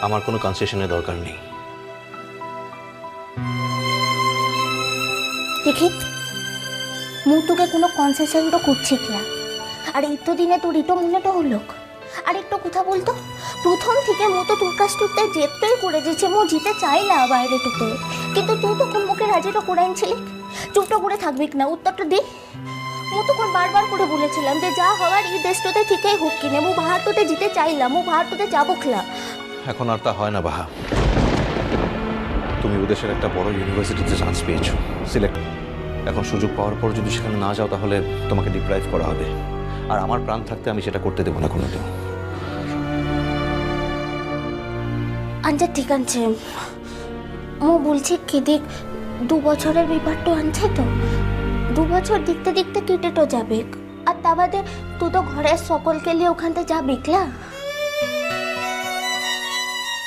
আমার কোনো কনসেশনের দরকার নেই। দেখি মু তোকে কোনো কনসেশন তো করছি কিনা, আর এই তো দিনে তোর ইটো মনেটা হলো। আর একটু কথা বলতো, প্রথম থেকে মু তো তোর কাছ টুতে জেতটাই করে দিয়েছে, মু জিতে চাই না বাইরে টুতে, কিন্তু তুই তো কোন মুখে রাজিটা করে আনছিলি। চুপটা করে থাকবি না, উত্তরটা দি। মু তো বারবার করে বলেছিলাম যে যা হওয়ার এই দেশটাতে ঠিকই হোক কিনে, মু ভারততে জিতে চাইলাম, মু ভারততে যাবো খেলা। এখন আর তা হয় না বাহা। তুমি ওদেশের একটা বড় ইউনিভার্সিটিতে চান্স পেয়েছো, সিলেক্ট। এখন সুযোগ পাওয়ার পর যদি সেখানে না যাও তাহলে তোমাকে ডিপ্রাইভ করা হবে, আর আমার প্রাণ থাকতে আমি সেটা করতে দেবো না কোনোদিন। আচ্ছা ঠিক আছে, মু বলছি কি দেখ, 2 বছরের ব্যাপারটা আনছে তো, 2 বছর দেখতে দেখতে কেটে তো যাবে। আর তা বাদে তুই তো ঘরের সকলকে নিয়ে ওখানতে যাবি ক্লা।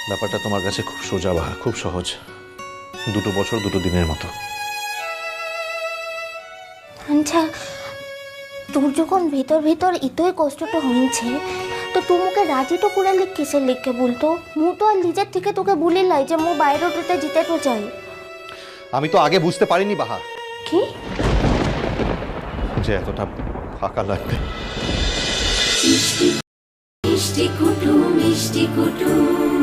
ব্যাপারটা তোমার কাছে খুব সোজা বাহা, খুব সহজ। 2 বছর 2 দিনের মতো। আচ্ছা তোর যখন ভিতর ভিতর ইতোই কষ্টটা হয়েছে, তো তুই মুখে রাজিটা করে লিখ কিসের লিখকে বলতো? মু তো আর নিজের থেকে তোকে বলিলাই যে মু বাইরেটাতে জিতে তো চাই। আমি তো আগে বুঝতে পারিনি বাহা কি যে এতটা ফাঁকা লাগবে। মিষ্টি কুটুম মিষ্টি কুটুম